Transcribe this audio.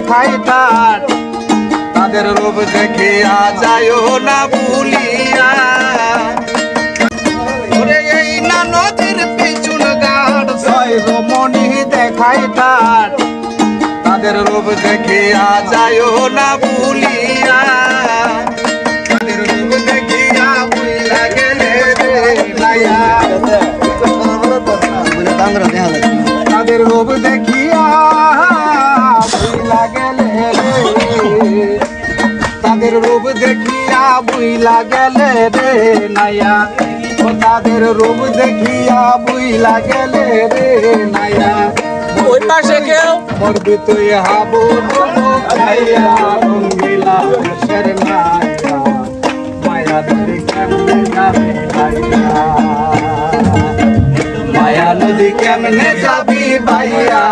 দেখাই তার তাদের রূপ দেখিয়া যাইও না ভুলিয়া ওরে এই না নদীর পিছন গাড় ছয় রমণী দেখাই তার তাদের রূপ দেখিয়া যাইও না ভুলিয়া তাদের রূপ দেখিয়া ভুইলা গেলে রে নাইয়া তাদের রূপ দেখিয়া ভুইলা গেলে রে তাদের রূপ দেখিয়া ভুইলা গেলে রে নাইয়া ও তাদের রূপ দেখিয়া ভুইলা গেলে রে নাইয়া ওই পাশে কেউ মরবি তুই হাবু খাইয়া রঙ্গিলা দেশের নাইয়া মায়া নদী কেমনে যাবি ভাইয়া মায়া নদী কেমনে যাবি ভাইয়া